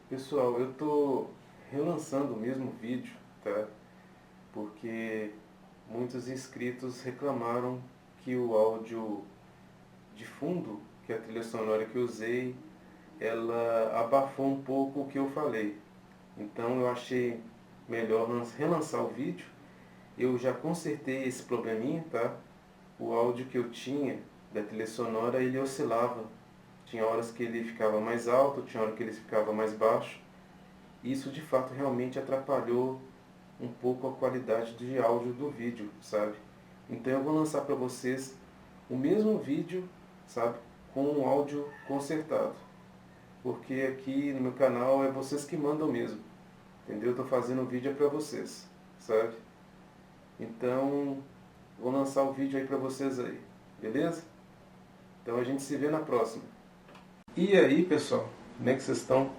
Pessoal, eu tô relançando o mesmo vídeo, tá? Porque muitos inscritos reclamaram que o áudio de fundo, que é a trilha sonora que eu usei, ela abafou um pouco o que eu falei. Então eu achei melhor relançar o vídeo. Eu já consertei esse probleminha, tá? O áudio que eu tinha da trilha sonora, ele oscilava. Tinha horas que ele ficava mais alto, tinha horas que ele ficava mais baixo. Isso de fato realmente atrapalhou um pouco a qualidade de áudio do vídeo, sabe? Então eu vou lançar para vocês o mesmo vídeo, sabe? Com o áudio consertado. Porque aqui no meu canal é vocês que mandam mesmo. Entendeu? Eu tô fazendo o vídeo para vocês, sabe? Então, vou lançar o vídeo aí para vocês aí, beleza? Então a gente se vê na próxima. E aí, pessoal, como é que vocês estão?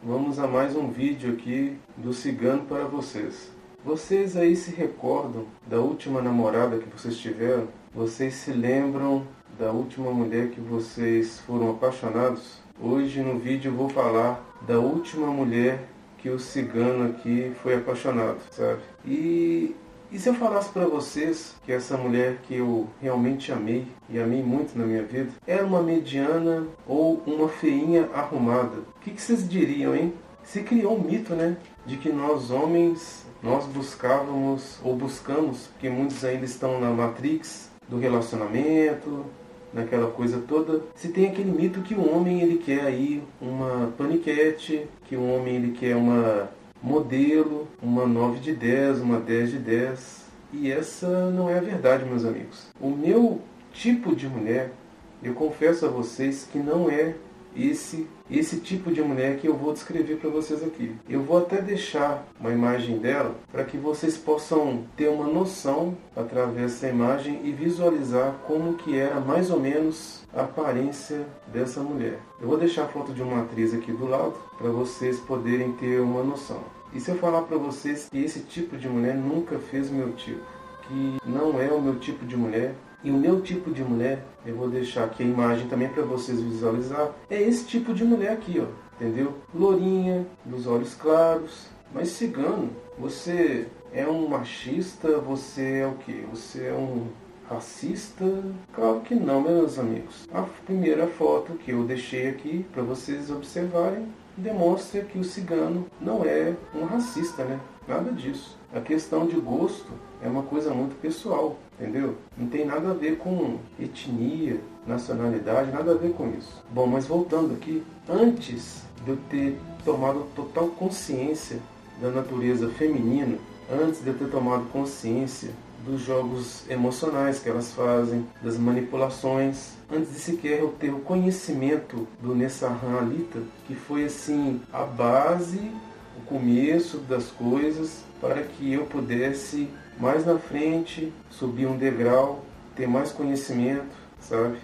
Vamos a mais um vídeo aqui do Cigano para vocês. Vocês aí se recordam da última namorada que vocês tiveram? Vocês se lembram da última mulher que vocês foram apaixonados? Hoje no vídeo eu vou falar da última mulher que o cigano aqui foi apaixonado, sabe? E se eu falasse para vocês que essa mulher que eu realmente amei, e amei muito na minha vida, era uma mediana ou uma feinha arrumada? O que vocês diriam, hein? Se criou um mito, né? De que nós homens, nós buscávamos, ou buscamos, porque muitos ainda estão na Matrix do relacionamento, naquela coisa toda. Se tem aquele mito que o homem ele quer aí uma paniquete, que o homem ele quer uma modelo, uma 9 de 10, uma 10 de 10. E essa não é a verdade, meus amigos. O meu tipo de mulher, eu confesso a vocês que não é esse tipo de mulher que eu vou descrever para vocês aqui. Eu vou até deixar uma imagem dela para que vocês possam ter uma noção através dessa imagem e visualizar como que era mais ou menos a aparência dessa mulher. Eu vou deixar a foto de uma atriz aqui do lado para vocês poderem ter uma noção. E se eu falar para vocês que esse tipo de mulher nunca fez meu tipo, que não é o meu tipo de mulher, e o meu tipo de mulher, eu vou deixar aqui a imagem também para vocês visualizar, é esse tipo de mulher aqui, ó, entendeu? Lourinha, dos olhos claros. Mas cigano, você é um machista? Você é o quê? Você é um racista? Claro que não, meus amigos. A primeira foto que eu deixei aqui para vocês observarem demonstra que o cigano não é um racista, né? Nada disso. A questão de gosto é uma coisa muito pessoal, entendeu? Não tem nada a ver com etnia, nacionalidade, nada a ver com isso. Bom, mas voltando aqui, antes de eu ter tomado total consciência da natureza feminina, antes de eu ter tomado consciência dos jogos emocionais que elas fazem, das manipulações, antes de sequer eu ter o conhecimento do Nessahan Alita, que foi assim a base, o começo das coisas para que eu pudesse mais na frente subir um degrau, ter mais conhecimento, sabe?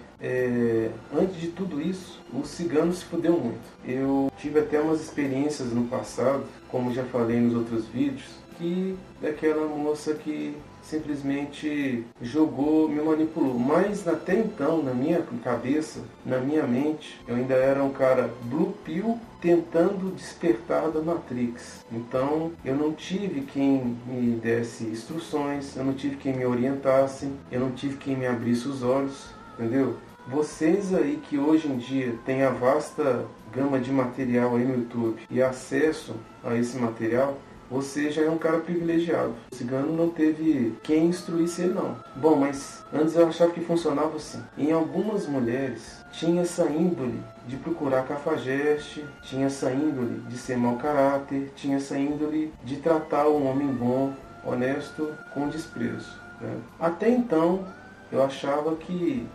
Antes de tudo isso, o cigano se fudeu muito. Eu tive até umas experiências no passado, como já falei nos outros vídeos, que daquela moça que simplesmente jogou, me manipulou. Mas até então, na minha cabeça, na minha mente, eu ainda era um cara blue pill tentando despertar da Matrix. Então eu não tive quem me desse instruções, eu não tive quem me orientasse, eu não tive quem me abrisse os olhos, entendeu? Vocês aí que hoje em dia têm a vasta gama de material aí no YouTube e acesso a esse material, você já é um cara privilegiado. O cigano não teve quem instruísse ele, não. Bom, mas antes eu achava que funcionava assim. Em algumas mulheres tinha essa índole de procurar cafajeste, tinha essa índole de ser mau caráter, tinha essa índole de tratar um homem bom, honesto, com desprezo, né? Até então eu achava que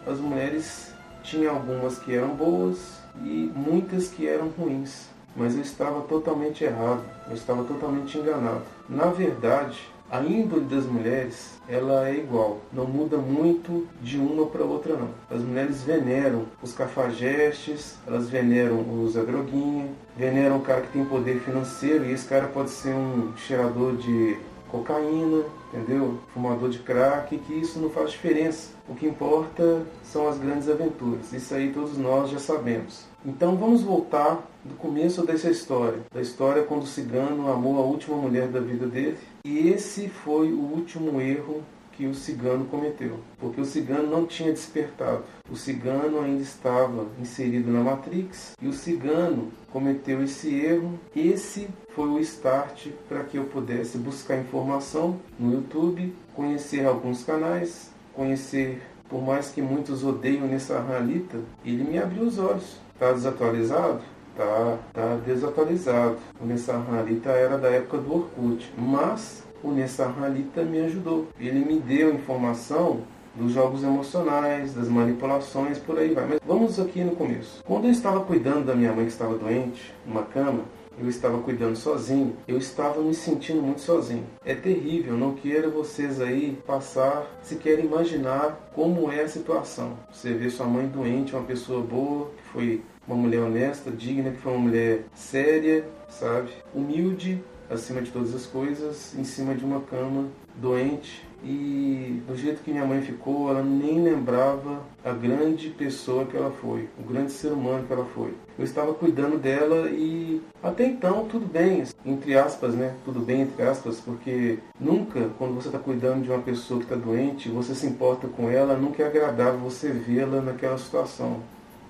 as mulheres tinham algumas que eram boas e muitas que eram ruins. Mas eu estava totalmente errado, eu estava totalmente enganado. Na verdade, a índole das mulheres, ela é igual, não muda muito de uma para outra não. As mulheres veneram os cafajestes, elas veneram os Zé Droguinha, veneram o cara que tem poder financeiro, e esse cara pode ser um cheirador de cocaína, entendeu? Fumador de crack, que isso não faz diferença. O que importa são as grandes aventuras. Isso aí todos nós já sabemos. Então vamos voltar do começo dessa história. Da história quando o cigano amou a última mulher da vida dele. E esse foi o último erro que o cigano cometeu. Porque o cigano não tinha despertado. O cigano ainda estava inserido na Matrix. E o cigano cometeu esse erro. Esse foi o start para que eu pudesse buscar informação no YouTube, conhecer alguns canais, conhecer, por mais que muitos odeiam o Nessarran Alita, ele me abriu os olhos. Está desatualizado? Tá desatualizado. O Nessarran Alita era da época do Orkut, mas o Nessarran Alita me ajudou. Ele me deu informação dos jogos emocionais, das manipulações, por aí vai. Mas vamos aqui no começo. Quando eu estava cuidando da minha mãe que estava doente, numa cama, eu estava cuidando sozinho, eu estava me sentindo muito sozinho. É terrível, não quero vocês aí passar, se querem imaginar como é a situação. Você vê sua mãe doente, uma pessoa boa, que foi uma mulher honesta, digna, que foi uma mulher séria, sabe? Humilde, acima de todas as coisas, em cima de uma cama, doente. E do jeito que minha mãe ficou, ela nem lembrava a grande pessoa que ela foi, o grande ser humano que ela foi. Eu estava cuidando dela e até então tudo bem, entre aspas, né? Tudo bem, entre aspas, porque nunca, quando você está cuidando de uma pessoa que está doente, você se importa com ela, nunca é agradável você vê-la naquela situação,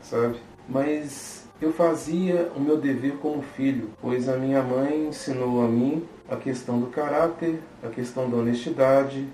sabe? Mas eu fazia o meu dever como filho, pois a minha mãe ensinou a mim a questão do caráter, a questão da honestidade,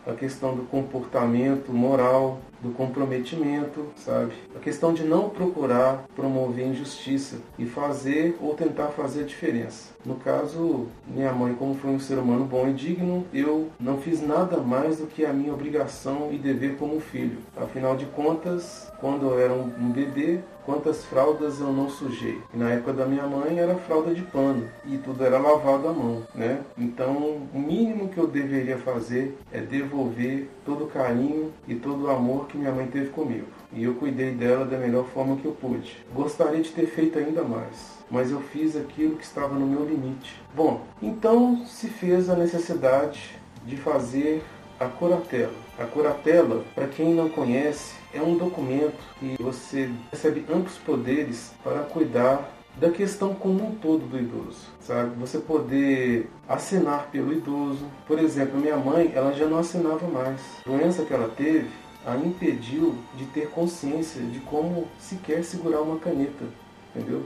a questão do comportamento moral, do comprometimento, sabe? A questão de não procurar promover injustiça e fazer ou tentar fazer a diferença. No caso, minha mãe, como foi um ser humano bom e digno, eu não fiz nada mais do que a minha obrigação e dever como filho. Afinal de contas, quando eu era um bebê, quantas fraldas eu não sujei? E na época da minha mãe era fralda de pano e tudo era lavado à mão, né? Então, o mínimo que eu deveria fazer é devolver todo o carinho e todo o amor que minha mãe teve comigo. E eu cuidei dela da melhor forma que eu pude. Gostaria de ter feito ainda mais, mas eu fiz aquilo que estava no meu limite. Bom, então se fez a necessidade de fazer a curatela. A curatela, para quem não conhece, é um documento que você recebe amplos poderes para cuidar da questão como um todo do idoso, sabe? Você poder assinar pelo idoso. Por exemplo, minha mãe, ela já não assinava mais. A doença que ela teve a impediu de ter consciência de como sequer segurar uma caneta, entendeu?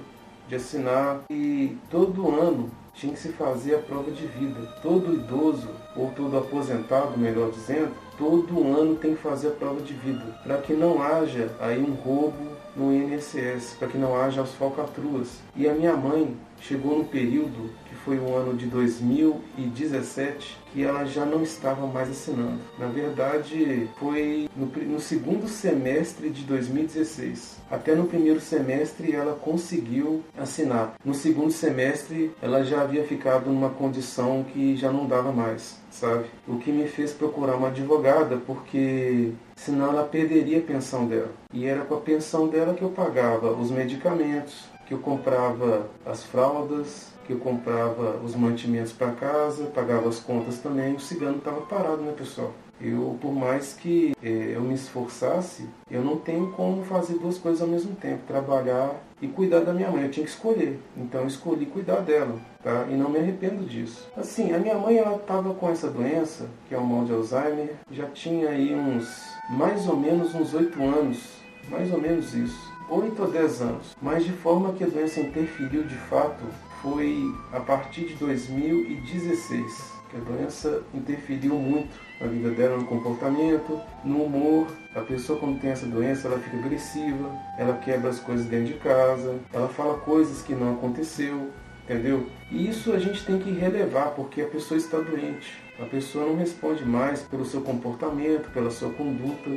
De assinar. E todo ano tinha que se fazer a prova de vida. Todo idoso, ou todo aposentado, melhor dizendo, todo ano tem que fazer a prova de vida, para que não haja aí um roubo no INSS, para que não haja as falcatruas. E a minha mãe chegou no período, que foi o ano de 2017, que ela já não estava mais assinando. Na verdade, foi no segundo semestre de 2016. Até no primeiro semestre ela conseguiu assinar. No segundo semestre ela já havia ficado numa condição que já não dava mais, sabe? O que me fez procurar uma advogada, porque senão ela perderia a pensão dela. E era com a pensão dela que eu pagava os medicamentos, que eu comprava as fraldas, que eu comprava os mantimentos para casa, pagava as contas também. O cigano estava parado, né, pessoal? Eu, por mais que eu me esforçasse, eu não tenho como fazer duas coisas ao mesmo tempo, trabalhar e cuidar da minha mãe. Eu tinha que escolher, então eu escolhi cuidar dela, tá? E não me arrependo disso. Assim, a minha mãe, ela estava com essa doença, que é o mal de Alzheimer, já tinha aí mais ou menos uns 8 anos, mais ou menos isso, 8 ou 10 anos. Mas de forma que a doença interferiu de fato, foi a partir de 2016. Que a doença interferiu muito na vida dela, no comportamento, no humor. A pessoa, quando tem essa doença, ela fica agressiva, ela quebra as coisas dentro de casa, ela fala coisas que não aconteceu, entendeu? E isso a gente tem que relevar, porque a pessoa está doente. A pessoa não responde mais pelo seu comportamento, pela sua conduta,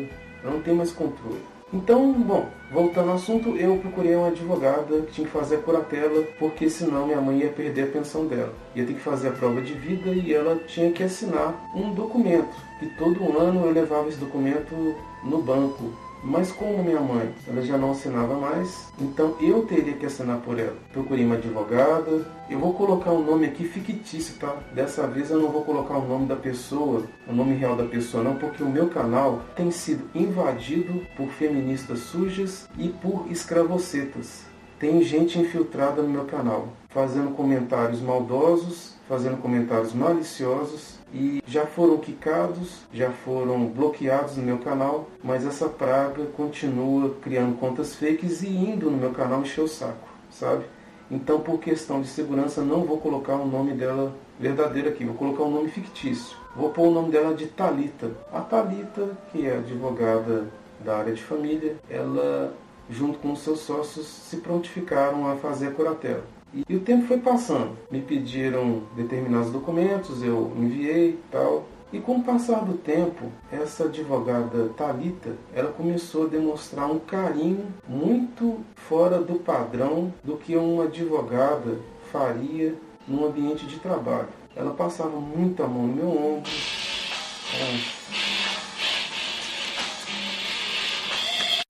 ela não tem mais controle. Então, bom, voltando ao assunto, eu procurei uma advogada que tinha que fazer a curatela, porque senão minha mãe ia perder a pensão dela. Ia ter que fazer a prova de vida e ela tinha que assinar um documento. E todo ano eu levava esse documento no banco, Mas como minha mãe, ela já não assinava mais, então eu teria que assinar por ela. Procurei uma advogada. Eu vou colocar um nome aqui fictício, tá? Dessa vez eu não vou colocar o nome da pessoa, o nome real da pessoa não, porque o meu canal tem sido invadido por feministas sujas e por escravocetas. Tem gente infiltrada no meu canal, fazendo comentários maldosos, fazendo comentários maliciosos, e já foram quicados, já foram bloqueados no meu canal, mas essa praga continua criando contas fakes e indo no meu canal encher o saco, sabe? Então, por questão de segurança, não vou colocar o nome dela verdadeiro aqui, vou colocar um nome fictício. Vou pôr o nome dela de Thalita. A Thalita, que é advogada da área de família, ela, junto com os seus sócios, se prontificaram a fazer a curatela. E o tempo foi passando. Me pediram determinados documentos, eu enviei e tal. E com o passar do tempo, essa advogada Thalita, ela começou a demonstrar um carinho muito fora do padrão do que uma advogada faria num ambiente de trabalho. Ela passava muita mão no meu ombro.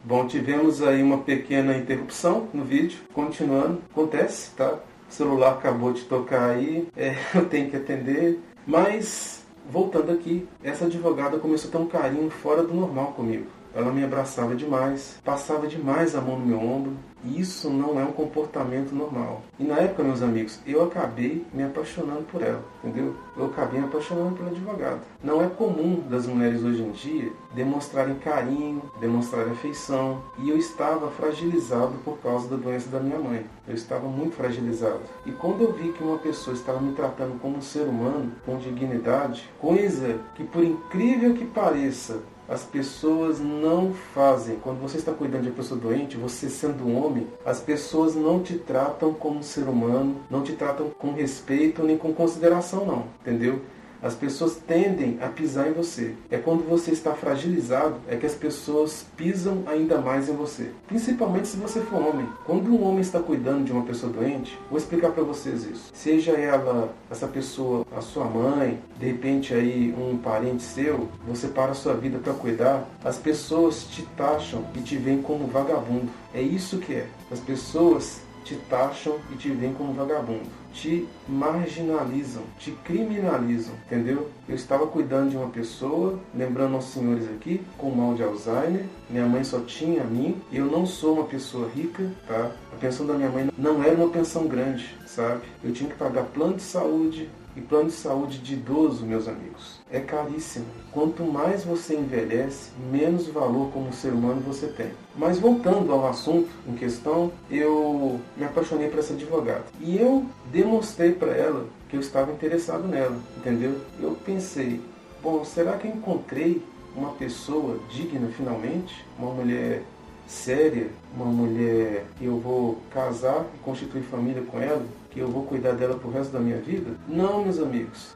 Bom, tivemos aí uma pequena interrupção no vídeo, continuando, acontece, tá? O celular acabou de tocar aí, eu tenho que atender, mas voltando aqui, essa advogada começou a ter um carinho fora do normal comigo. Ela me abraçava demais, passava demais a mão no meu ombro, e isso não é um comportamento normal. E na época, meus amigos, eu acabei me apaixonando por ela, entendeu? Eu acabei me apaixonando pela advogada. Não é comum das mulheres hoje em dia demonstrarem carinho, demonstrarem afeição, e eu estava fragilizado por causa da doença da minha mãe. Eu estava muito fragilizado. E quando eu vi que uma pessoa estava me tratando como um ser humano, com dignidade, coisa que, por incrível que pareça, as pessoas não fazem. Quando você está cuidando de uma pessoa doente, você sendo um homem, as pessoas não te tratam como um ser humano, não te tratam com respeito nem com consideração não, entendeu? As pessoas tendem a pisar em você. É quando você está fragilizado, é que as pessoas pisam ainda mais em você. Principalmente se você for homem. Quando um homem está cuidando de uma pessoa doente, vou explicar para vocês isso. Seja ela, essa pessoa, a sua mãe, de repente aí um parente seu, você para a sua vida para cuidar, as pessoas te taxam e te veem como vagabundo. É isso que é. As pessoas te taxam e te veem como vagabundo, te marginalizam, te criminalizam, entendeu? Eu estava cuidando de uma pessoa, lembrando aos senhores aqui, com mal de Alzheimer, minha mãe só tinha a mim, eu não sou uma pessoa rica, tá? A pensão da minha mãe não era uma pensão grande, sabe? Eu tinha que pagar plano de saúde, e plano de saúde de idoso, meus amigos, é caríssimo. Quanto mais você envelhece, menos valor como ser humano você tem. Mas voltando ao assunto em questão, eu me apaixonei por essa advogada. E eu demonstrei para ela que eu estava interessado nela, entendeu? Eu pensei, bom, será que eu encontrei uma pessoa digna finalmente? Uma mulher séria, uma mulher que eu vou casar e constituir família com ela, que eu vou cuidar dela pro resto da minha vida? Não, meus amigos.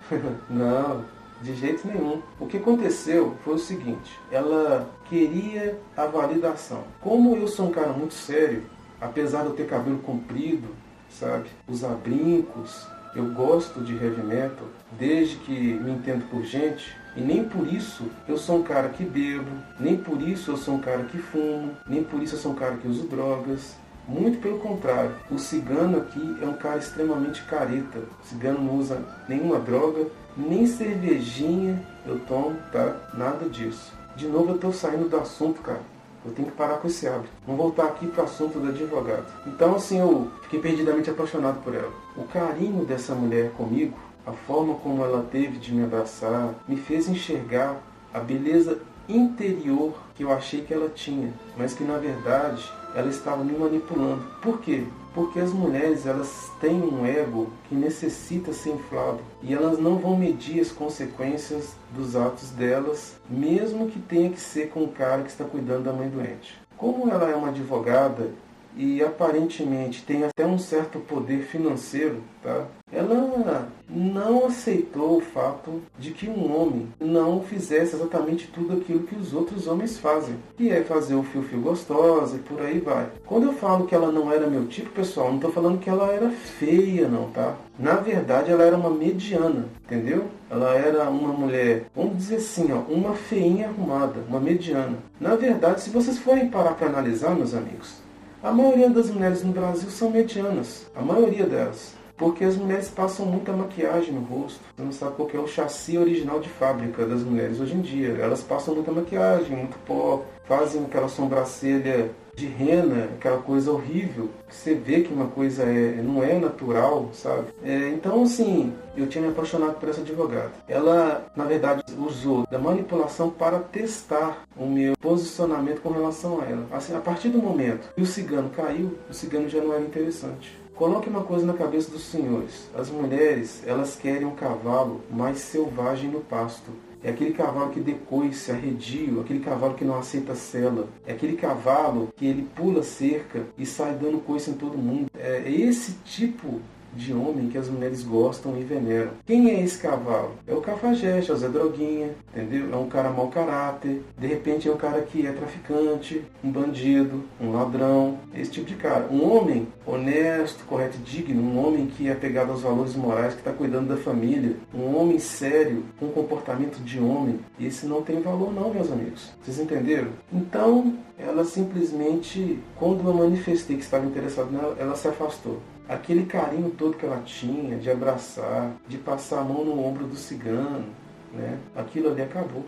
Não, de jeito nenhum. O que aconteceu foi o seguinte, ela queria a validação. Como eu sou um cara muito sério, apesar de eu ter cabelo comprido, sabe, usar brincos, eu gosto de heavy metal, desde que me entendo por gente, e nem por isso eu sou um cara que bebo, nem por isso eu sou um cara que fumo, nem por isso eu sou um cara que uso drogas. Muito pelo contrário, o cigano aqui é um cara extremamente careta. O cigano não usa nenhuma droga, nem cervejinha eu tomo, tá? Nada disso. De novo eu tô saindo do assunto, cara. Eu tenho que parar com esse hábito. Vamos voltar aqui para o assunto do advogado. Então, assim, eu fiquei perdidamente apaixonado por ela. O carinho dessa mulher comigo, a forma como ela teve de me abraçar, me fez enxergar a beleza interior que eu achei que ela tinha, mas que na verdade ela estava me manipulando. Por quê? Porque as mulheres, elas têm um ego que necessita ser inflado e elas não vão medir as consequências dos atos delas, mesmo que tenha que ser com o cara que está cuidando da mãe doente. Como ela é uma advogada e aparentemente tem até um certo poder financeiro, tá? Ela não aceitou o fato de que um homem não fizesse exatamente tudo aquilo que os outros homens fazem, que é fazer o fio-fio gostosa e por aí vai. Quando eu falo que ela não era meu tipo, pessoal, não estou falando que ela era feia não, tá? Na verdade, ela era uma mediana, entendeu? Ela era uma mulher, vamos dizer assim, ó, uma feinha arrumada, uma mediana. Na verdade, se vocês forem parar para analisar, meus amigos, a maioria das mulheres no Brasil são medianas, a maioria delas. Porque as mulheres passam muita maquiagem no rosto. Você não sabe qual que é o chassi original de fábrica das mulheres hoje em dia. Elas passam muita maquiagem, muito pó, fazem aquela sobrancelha de rena, aquela coisa horrível, que você vê que uma coisa não é natural, sabe? Então, assim, eu tinha me apaixonado por essa advogada. Ela, na verdade, usou da manipulação para testar o meu posicionamento com relação a ela. Assim, a partir do momento que o cigano caiu, o cigano já não era interessante. Coloque uma coisa na cabeça dos senhores. As mulheres, elas querem um cavalo mais selvagem no pasto. É aquele cavalo que dê coice, arredio, aquele cavalo que não aceita sela. É aquele cavalo que ele pula cerca e sai dando coice em todo mundo. É esse tipo de homem que as mulheres gostam e veneram. Quem é esse cavalo? É o cafajeste, é o Zé Droguinha, entendeu? É um cara mau caráter, de repente é um cara que é traficante, um bandido, um ladrão, esse tipo de cara. Um homem honesto, correto e digno, um homem que é apegado aos valores morais, que está cuidando da família, um homem sério, com comportamento de homem, esse não tem valor não, meus amigos. Vocês entenderam? Então, ela simplesmente, quando eu manifestei que estava interessado nela, ela se afastou. Aquele carinho todo que ela tinha, de abraçar, de passar a mão no ombro do cigano, né? Aquilo ali acabou.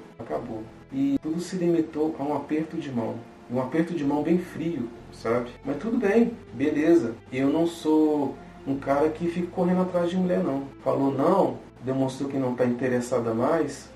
E tudo se limitou a um aperto de mão. Um aperto de mão bem frio, sabe? Mas tudo bem, beleza. Eu não sou um cara que fica correndo atrás de mulher, não. Falou não, demonstrou que não está interessada mais,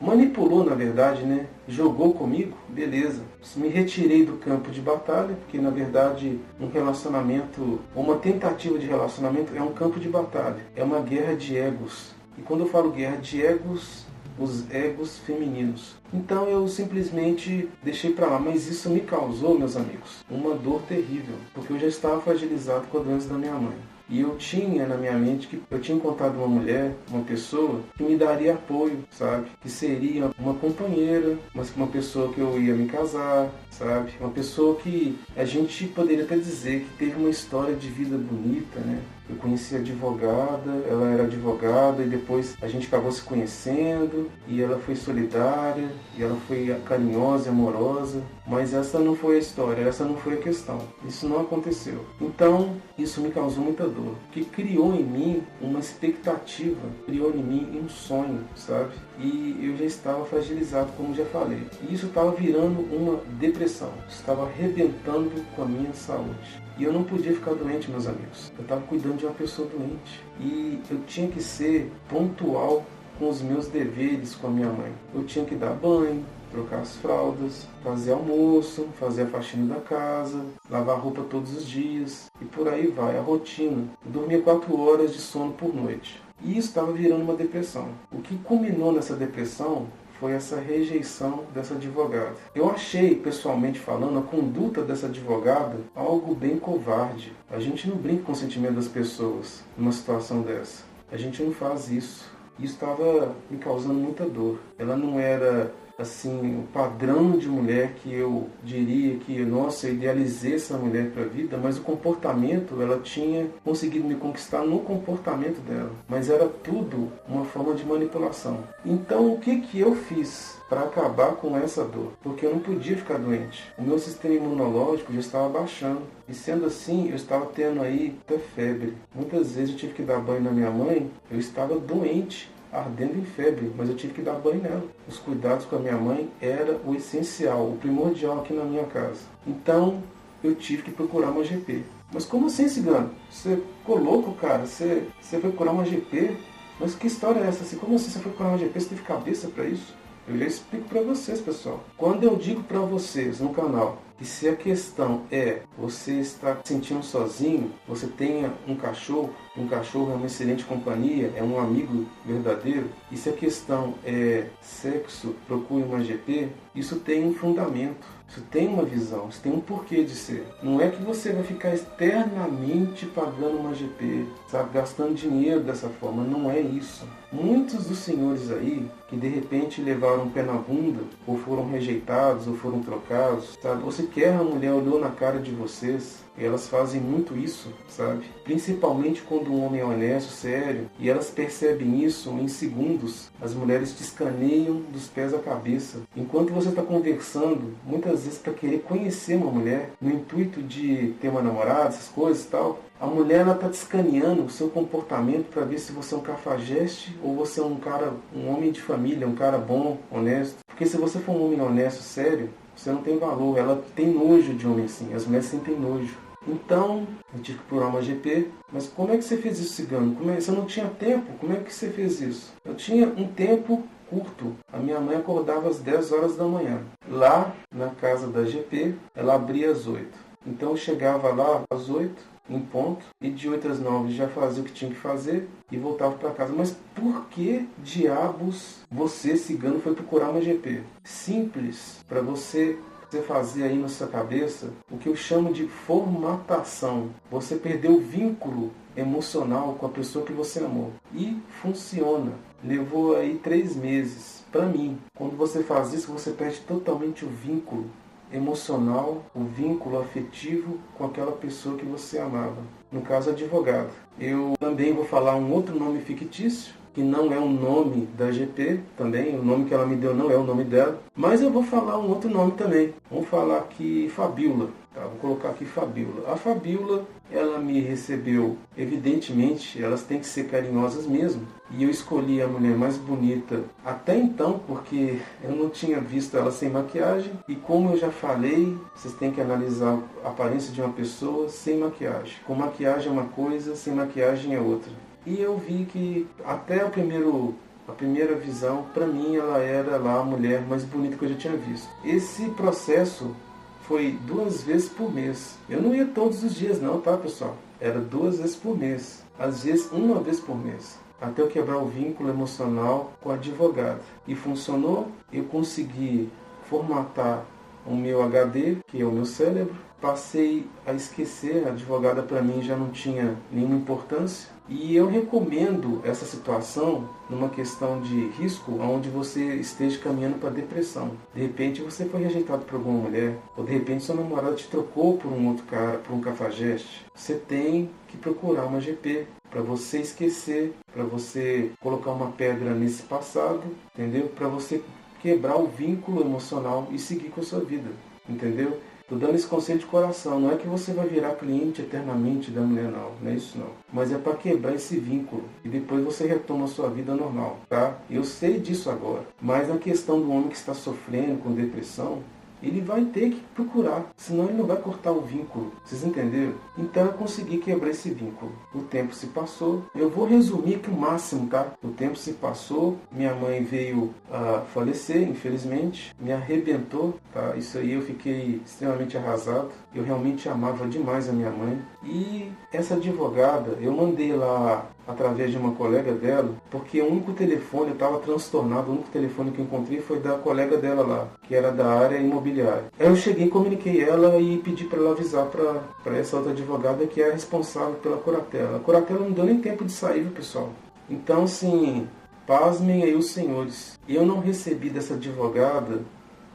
manipulou, na verdade, né? Jogou comigo, beleza. Me retirei do campo de batalha, porque, na verdade, um relacionamento, uma tentativa de relacionamento é um campo de batalha. É uma guerra de egos. E quando eu falo guerra de egos, os egos femininos. Então eu simplesmente deixei pra lá. Mas isso me causou, meus amigos, uma dor terrível. Porque eu já estava fragilizado com a doença da minha mãe. E eu tinha na minha mente que eu tinha encontrado uma mulher, uma pessoa que me daria apoio, sabe? Que seria uma companheira, mas uma pessoa que eu ia me casar, sabe? Uma pessoa que a gente poderia até dizer que teve uma história de vida bonita, né? Eu conheci a advogada, ela era advogada e depois a gente acabou se conhecendo e ela foi solidária e ela foi carinhosa e amorosa, mas essa não foi a história, essa não foi a questão. Isso não aconteceu. Então, isso me causou muita dor, que criou em mim uma expectativa, criou em mim um sonho, sabe? E eu já estava fragilizado, como já falei. E isso estava virando uma depressão, estava arrebentando com a minha saúde. E eu não podia ficar doente, meus amigos. Eu estava cuidando de uma pessoa doente. E eu tinha que ser pontual com os meus deveres com a minha mãe. Eu tinha que dar banho, trocar as fraldas, fazer almoço, fazer a faxina da casa, lavar roupa todos os dias. E por aí vai, a rotina. Eu dormia 4 horas de sono por noite. E isso estava virando uma depressão. O que culminou nessa depressão foi essa rejeição dessa advogada. Eu achei, pessoalmente falando, a conduta dessa advogada algo bem covarde. A gente não brinca com o sentimento das pessoas numa situação dessa. A gente não faz isso. Isso estava me causando muita dor. Ela não era, assim, o padrão de mulher que eu diria que, nossa, eu idealizei essa mulher para a vida, mas o comportamento, ela tinha conseguido me conquistar no comportamento dela. Mas era tudo uma forma de manipulação. Então, o que eu fiz para acabar com essa dor? Porque eu não podia ficar doente. O meu sistema imunológico já estava baixando. E sendo assim, eu estava tendo aí até febre. Muitas vezes eu tive que dar banho na minha mãe, eu estava doente, ardendo em febre, mas eu tive que dar banho nela. Os cuidados com a minha mãe era o essencial, o primordial aqui na minha casa. Então, eu tive que procurar uma GP. Mas como assim, cigano? Você ficou louco, cara? Você foi procurar uma GP? Mas que história é essa? Assim, como assim você foi procurar uma GP? Você teve cabeça para isso? Eu já explico para vocês, pessoal. Quando eu digo para vocês no canal que se a questão é você estar se sentindo sozinho, você tenha um cachorro é uma excelente companhia, é um amigo verdadeiro, e se a questão é sexo, procure uma GP, isso tem um fundamento, isso tem uma visão, isso tem um porquê de ser. Não é que você vai ficar eternamente pagando uma GP, sabe, gastando dinheiro dessa forma, não é isso. Muitos dos senhores aí, que de repente levaram um pé na bunda, ou foram rejeitados, ou foram trocados, sabe, ou sequer a mulher olhou na cara de vocês, e elas fazem muito isso, sabe? Principalmente quando um homem é honesto, sério, e elas percebem isso em segundos. As mulheres te escaneiam dos pés à cabeça. Enquanto você está conversando, muitas vezes para querer conhecer uma mulher, no intuito de ter uma namorada, essas coisas e tal, a mulher está te escaneando o seu comportamento para ver se você é um cafajeste ou você é um cara, um homem de família, um cara bom, honesto. Porque se você for um homem honesto, sério, você não tem valor. Ela tem nojo de homem assim. As mulheres sentem nojo. Então, eu tive que procurar uma GP. Mas como é que você fez isso, cigano? Você não tinha tempo? Como é que você fez isso? Eu tinha um tempo curto. A minha mãe acordava às 10 horas da manhã. Lá, na casa da GP, ela abria às 8. Então eu chegava lá às 8, em ponto, e de 8 às 9 já fazia o que tinha que fazer e voltava para casa. Mas por que diabos você, cigano, foi procurar uma GP? Simples, para você fazer aí na sua cabeça o que eu chamo de formatação. Você perdeu o vínculo emocional com a pessoa que você amou. E funciona. Levou aí 3 meses. Para mim, quando você faz isso, você perde totalmente o vínculo emocional, o vínculo afetivo com aquela pessoa que você amava. No caso, advogado. Eu também vou falar um outro nome fictício, que não é o nome da GP também, o nome que ela me deu não é o nome dela, mas eu vou falar um outro nome também. Vamos falar aqui Fabiola, tá? Vou colocar aqui Fabiola. A Fabiola, ela me recebeu, evidentemente, elas têm que ser carinhosas mesmo, e eu escolhi a mulher mais bonita até então, porque eu não tinha visto ela sem maquiagem, e como eu já falei, vocês têm que analisar a aparência de uma pessoa sem maquiagem. Com maquiagem é uma coisa, sem maquiagem é outra. E eu vi que até a primeira visão, para mim, ela era lá a mulher mais bonita que eu já tinha visto. Esse processo foi 2 vezes por mês. Eu não ia todos os dias não, tá, pessoal? Era 2 vezes por mês. Às vezes 1 vez por mês. Até eu quebrar o vínculo emocional com a advogada. E funcionou. Eu consegui formatar o meu HD, que é o meu cérebro. Passei a esquecer, a advogada para mim já não tinha nenhuma importância. E eu recomendo essa situação numa questão de risco, onde você esteja caminhando para depressão. De repente você foi rejeitado por alguma mulher, ou de repente seu namorado te trocou por um outro cara, por um cafajeste. Você tem que procurar uma GP para você esquecer, para você colocar uma pedra nesse passado, entendeu? Para você quebrar o vínculo emocional e seguir com a sua vida, entendeu? Estou dando esse conselho de coração. Não é que você vai virar cliente eternamente da mulher, não é isso não. Mas é para quebrar esse vínculo e depois você retoma a sua vida normal, tá? Eu sei disso agora. Mas na questão do homem que está sofrendo com depressão, ele vai ter que procurar, senão ele não vai cortar o vínculo. Vocês entenderam? Então eu consegui quebrar esse vínculo. O tempo se passou. Eu vou resumir aqui o máximo, tá? O tempo se passou. Minha mãe veio a falecer, infelizmente. Me arrebentou, tá? Isso aí eu fiquei extremamente arrasado. Eu realmente amava demais a minha mãe. E essa advogada, eu mandei lá através de uma colega dela, porque o único telefone, eu estava transtornado, o único telefone que eu encontrei foi da colega dela lá, que era da área imobiliária. Aí eu cheguei, comuniquei ela e pedi para ela avisar para essa outra advogada que é responsável pela curatela. A curatela não deu nem tempo de sair, viu, pessoal? Então, assim, pasmem aí os senhores. Eu não recebi dessa advogada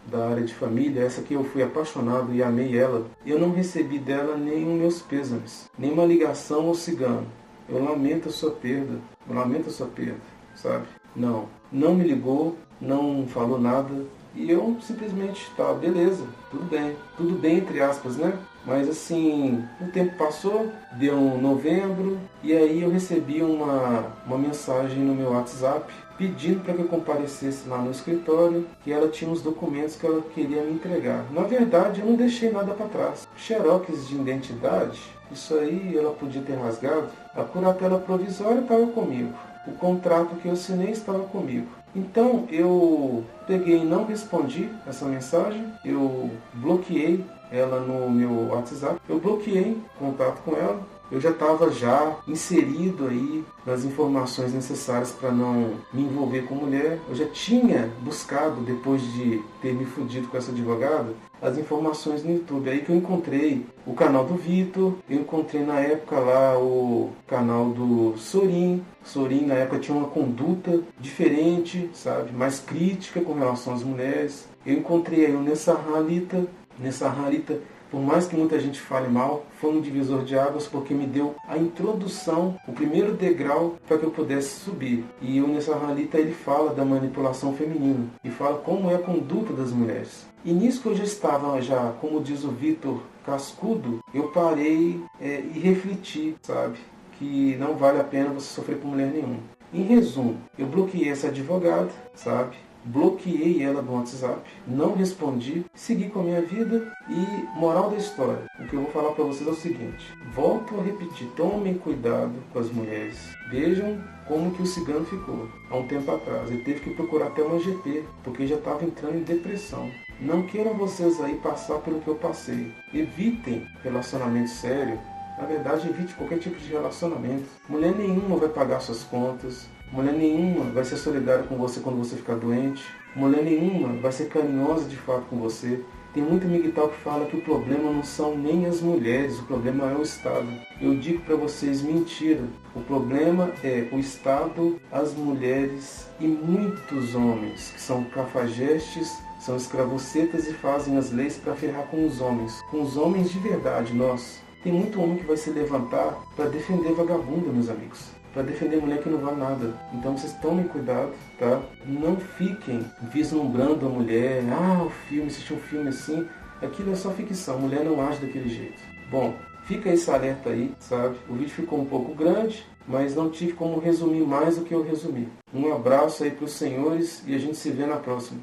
da área de família, essa que eu fui apaixonado e amei ela, eu não recebi dela nem os meus pêsames, nem uma ligação ao cigano. Eu lamento a sua perda, sabe? Não me ligou, não falou nada, e eu simplesmente, tá, beleza, tudo bem entre aspas, né? Mas assim, o tempo passou, deu novembro, e aí eu recebi uma mensagem no meu WhatsApp, pedindo para que eu comparecesse lá no escritório, que ela tinha os documentos que ela queria me entregar. Na verdade, eu não deixei nada para trás. Xerox de identidade, isso aí ela podia ter rasgado. A curatela provisória estava comigo. O contrato que eu assinei estava comigo. Então eu peguei e não respondi essa mensagem, eu bloqueei ela no meu WhatsApp, eu bloqueei contato com ela. Eu já estava inserido aí nas informações necessárias para não me envolver com mulher. Eu já tinha buscado, depois de ter me fudido com essa advogada, as informações no YouTube. Aí que eu encontrei o canal do Vitor, eu encontrei na época lá o canal do Sorin. Sorin na época tinha uma conduta diferente, sabe, mais crítica com relação às mulheres. Eu encontrei aí o Nessarhan Alita. Nessarhan Alita, por mais que muita gente fale mal, foi um divisor de águas porque me deu a introdução, o primeiro degrau para que eu pudesse subir. E o Nessarhan Alita, ele fala da manipulação feminina e fala como é a conduta das mulheres. E nisso que eu já estava, como diz o Vitor, cascudo, eu parei e refleti, sabe, que não vale a pena você sofrer por mulher nenhuma. Em resumo, eu bloqueei essa advogada, sabe? Bloqueei ela no WhatsApp, não respondi, segui com a minha vida e, moral da história, o que eu vou falar para vocês é o seguinte: volto a repetir, tomem cuidado com as mulheres. Vejam como que o cigano ficou há um tempo atrás. Ele teve que procurar até uma GP, porque já estava entrando em depressão. Não queiram vocês aí passar pelo que eu passei. Evitem relacionamento sério. Na verdade, evite qualquer tipo de relacionamento. Mulher nenhuma vai pagar suas contas. Mulher nenhuma vai ser solidária com você quando você ficar doente. Mulher nenhuma vai ser carinhosa de fato com você. Tem muito miguel que fala que o problema não são nem as mulheres, o problema é o Estado. Eu digo para vocês, mentira. O problema é o Estado, as mulheres e muitos homens que são cafajestes, são escravocetas e fazem as leis para ferrar com os homens de verdade, nós. Tem muito homem que vai se levantar para defender vagabunda, meus amigos. Para defender mulher que não vale nada. Então vocês tomem cuidado, tá? Não fiquem vislumbrando a mulher. O filme, assistir um filme assim. Aquilo é só ficção, mulher não age daquele jeito. Bom, fica esse alerta aí, sabe? O vídeo ficou um pouco grande, mas não tive como resumir mais do que eu resumi. Um abraço aí para os senhores e a gente se vê na próxima.